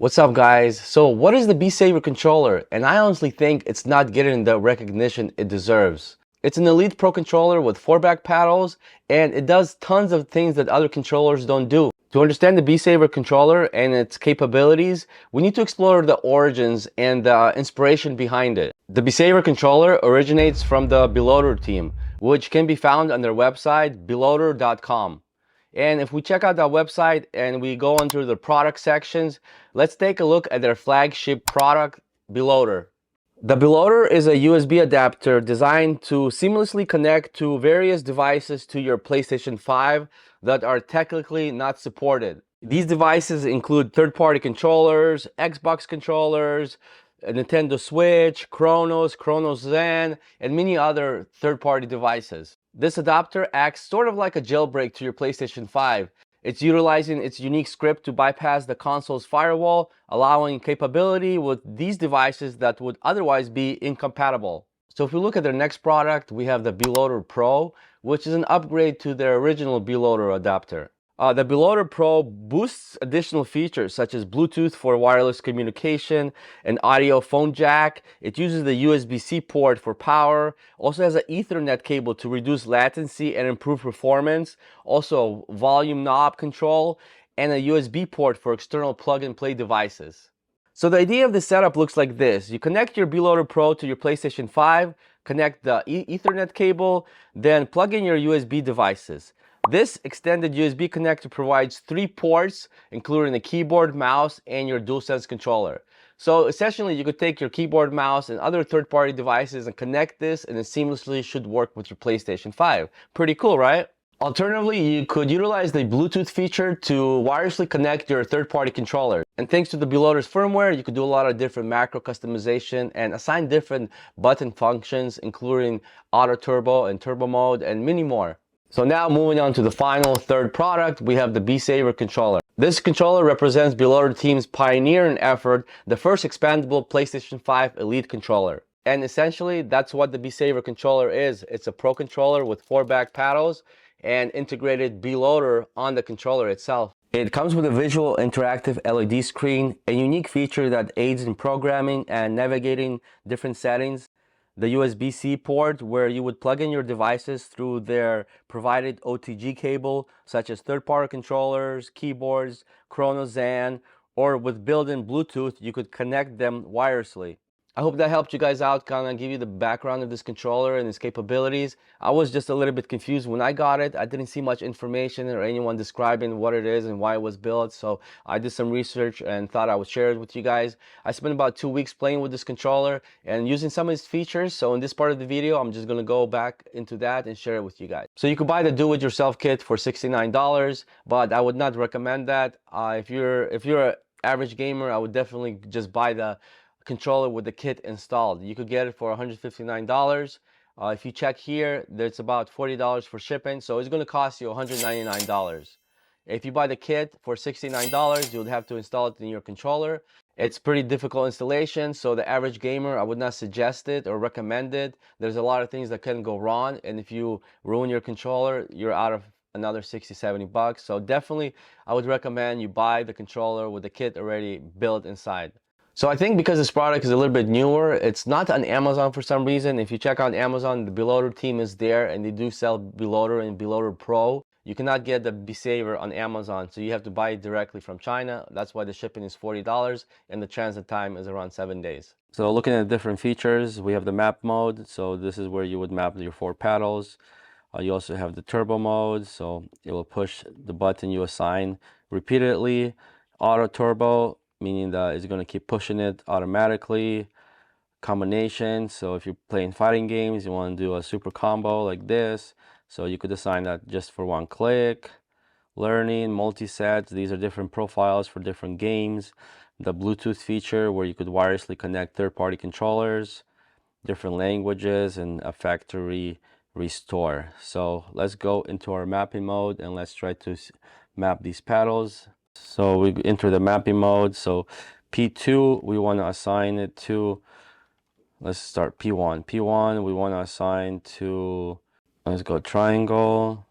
What's up, guys? So what is the Besavior controller? And I honestly think it's not getting the recognition it deserves. It's an Elite Pro controller with 4 back paddles, and it does tons of things that other controllers don't do. To understand the Besavior controller and its capabilities, we need to explore the origins and the inspiration behind it. The Besavior controller originates from the Beloader team, which can be found on their website, beloader.com. And if we check out that website and we go into the product sections, let's take a look at their flagship product, Beloader. The Beloader is a USB adapter designed to seamlessly connect to various devices to your PlayStation 5 that are technically not supported. These devices include third-party controllers, Xbox controllers, a Nintendo Switch, Chronos Zen, and many other third-party devices. This adapter acts sort of like a jailbreak to your PlayStation 5. It's utilizing its unique script to bypass the console's firewall, allowing capability with these devices that would otherwise be incompatible. So if we look at their next product, we have the Beloader Pro, which is an upgrade to their original Beloader adapter. The Beloader Pro boosts additional features such as Bluetooth for wireless communication, an audio phone jack. It uses the USB-C port for power. Also has an Ethernet cable to reduce latency and improve performance. Also volume knob control and a USB port for external plug-and-play devices. So the idea of the setup looks like this. You connect your Beloader Pro to your PlayStation 5, connect the Ethernet cable, then plug in your USB devices. This extended USB connector provides 3 ports, including a keyboard, mouse, and your DualSense controller. So essentially, you could take your keyboard, mouse, and other third-party devices and connect this, and it seamlessly should work with your PlayStation 5. Pretty cool, right? Alternatively, you could utilize the Bluetooth feature to wirelessly connect your third-party controller. And thanks to the Beloader's firmware, you could do a lot of different macro customization and assign different button functions, including auto turbo and turbo mode, and many more. So now moving on to the final third product, we have the Besavior controller. This controller represents Beloader team's pioneering effort, the first expandable PlayStation 5 Elite controller. And essentially, that's what the Besavior controller is. It's a pro controller with 4 back paddles and integrated Beloader on the controller itself. It comes with a visual interactive LED screen, a unique feature that aids in programming and navigating different settings. The USB-C port where you would plug in your devices through their provided OTG cable, such as third-party controllers, keyboards, Chronos Zen, or with built-in Bluetooth, you could connect them wirelessly. I hope that helped you guys out, kind of give you the background of this controller and its capabilities. I was just a little bit confused when I got it. I didn't see much information or anyone describing what it is and why it was built, so I did some research and thought I would share it with you guys. I spent about 2 weeks playing with this controller and using some of its features, so in this part of the video, I'm just going to go back into that and share it with you guys. So you could buy the do-it-yourself kit for $69, but I would not recommend that. If you're an average gamer, I would definitely just buy the controller with the kit installed. You could get it for $159. If you check here, there's about $40 for shipping, so it's going to cost you $199. If you buy the kit for $69, you'll have to install it in your controller. It's pretty difficult installation, so the average gamer, I would not suggest it or recommend it. There's a lot of things that can go wrong, and if you ruin your controller, you're out of another 60-70 bucks. So definitely, I would recommend you buy the controller with the kit already built inside. So I think because this product is a little bit newer, it's not on Amazon for some reason. If you check out Amazon, the Beloader team is there and they do sell Beloader and Beloader Pro. You cannot get the Besavior on Amazon, so you have to buy it directly from China. That's why the shipping is $40 and the transit time is around 7 days. So looking at different features, we have the map mode. So this is where you would map your 4 paddles. You also have the turbo mode, so it will push the button you assign repeatedly. Auto turbo, meaning that it's going to keep pushing it automatically. Combination, so if you're playing fighting games, you want to do a super combo like this, so you could assign that just for 1 click. Learning, multi-sets, these are different profiles for different games. The Bluetooth feature where you could wirelessly connect third-party controllers, different languages, and a factory restore. So let's go into our mapping mode and let's try to map these paddles. So we enter the mapping mode. So P2, we want to assign it to, let's start P1. P1, we want to assign to, let's go triangle.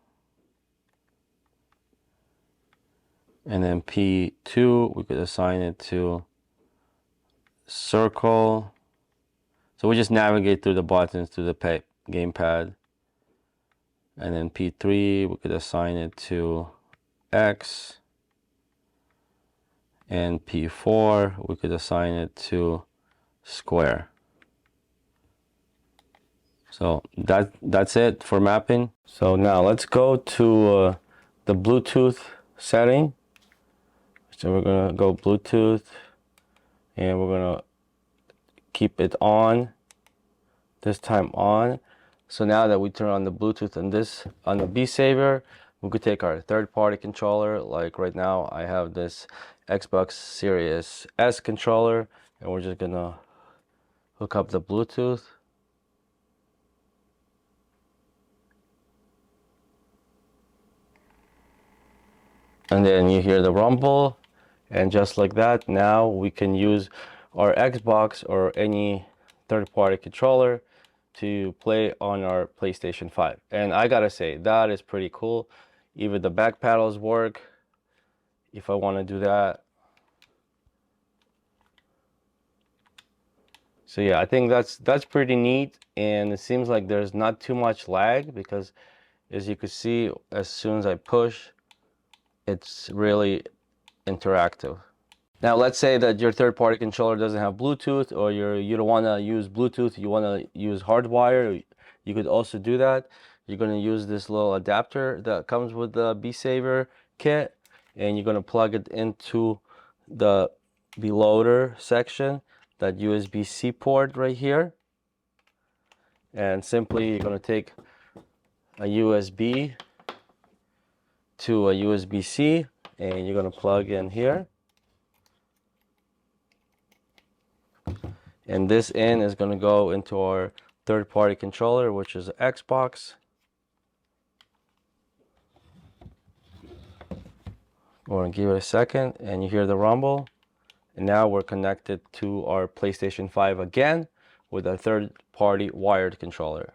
And then P2, we could assign it to circle. So we just navigate through the buttons to the gamepad. And then P3, we could assign it to X. And P4, we could assign it to square. So that's it for mapping. So now let's go to the Bluetooth setting. So we're gonna go Bluetooth, and we're gonna keep it on, this time on. So now that we turn on the Bluetooth on the Besavior, we could take our third-party controller. Like right now, I have this Xbox Series S controller, and we're just gonna hook up the Bluetooth. And then you hear the rumble, and just like that, now we can use our Xbox or any third-party controller to play on our PlayStation 5. And I gotta say, that is pretty cool. Even the back paddles work if I want to do that. So yeah, I think that's pretty neat, and it seems like there's not too much lag, because as you can see, as soon as I push, it's really interactive. Now let's say that your third-party controller doesn't have Bluetooth, or you don't want to use Bluetooth, you want to use hardwire. You could also do that. You're going to use this little adapter that comes with the Besavior kit, and you're going to plug it into the Beloader section, that USB-C port right here. And simply you're going to take a USB to a USB-C, and you're going to plug in here. And this in is going to go into our third-party controller, which is Xbox. We're going to give it a second, and you hear the rumble. And now we're connected to our PlayStation 5 again with a third-party wired controller.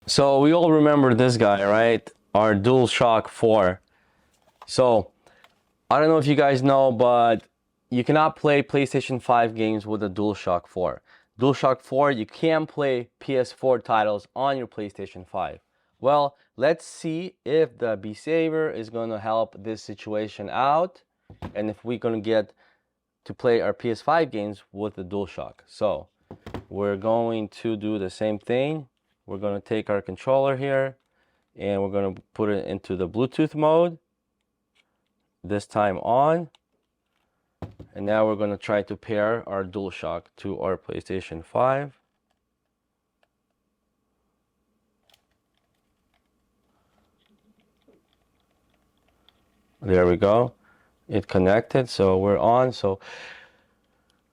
So we all remember this guy, right? Our DualShock 4. So I don't know if you guys know, but you cannot play PlayStation 5 games with a DualShock 4. DualShock 4, you can play PS4 titles on your PlayStation 5. Well, let's see if the Besavior is going to help this situation out, and if we're going to get to play our PS5 games with the DualShock. So we're going to do the same thing. We're going to take our controller here, and we're going to put it into the Bluetooth mode, this time on. And now we're going to try to pair our DualShock to our PlayStation 5. There we go. It connected, so we're on. So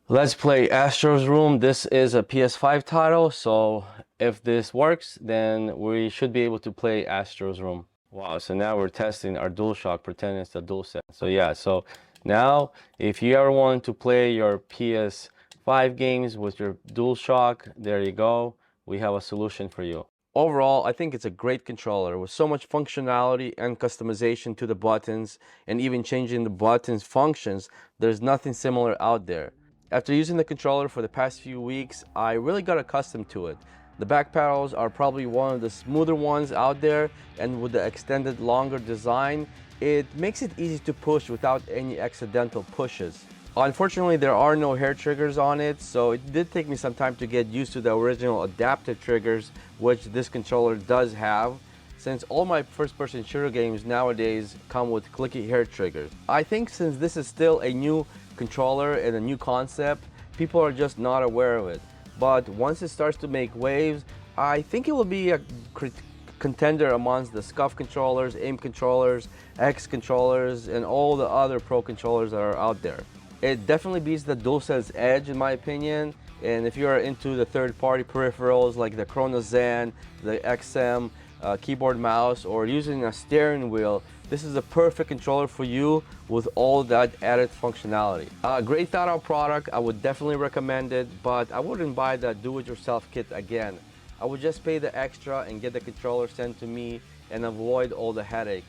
let's play Astro's Room. This is a PS5 title, so if this works, then we should be able to play Astro's Room. Wow, so now we're testing our DualShock, pretending it's the DualSense. So yeah, so now if you ever want to play your PS5 games with your DualShock, there you go. We have a solution for you. Overall, I think it's a great controller with so much functionality and customization to the buttons, and even changing the buttons functions. There's nothing similar out there. After using the controller for the past few weeks, I really got accustomed to it. The back paddles are probably one of the smoother ones out there, and with the extended longer design, it makes it easy to push without any accidental pushes. Unfortunately, there are no hair triggers on it, so it did take me some time to get used to the original adaptive triggers, which this controller does have, since all my first-person shooter games nowadays come with clicky hair triggers. I think since this is still a new controller and a new concept, people are just not aware of it. But once it starts to make waves, I think it will be a contender amongst the SCUF controllers, AIM controllers, X controllers, and all the other pro controllers that are out there. It definitely beats the DualSense Edge in my opinion, and if you're into the third-party peripherals like the Chrono Zen, the XM, keyboard mouse, or using a steering wheel, this is a perfect controller for you with all that added functionality. Great thought out product, I would definitely recommend it, but I wouldn't buy the do-it-yourself kit again. I would just pay the extra and get the controller sent to me and avoid all the headaches.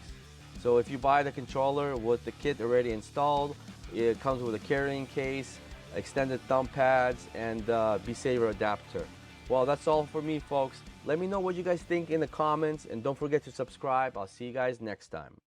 So if you buy the controller with the kit already installed, it comes with a carrying case, extended thumb pads, and Besavior adapter. Well, that's all for me, folks. Let me know what you guys think in the comments, and don't forget to subscribe. I'll see you guys next time.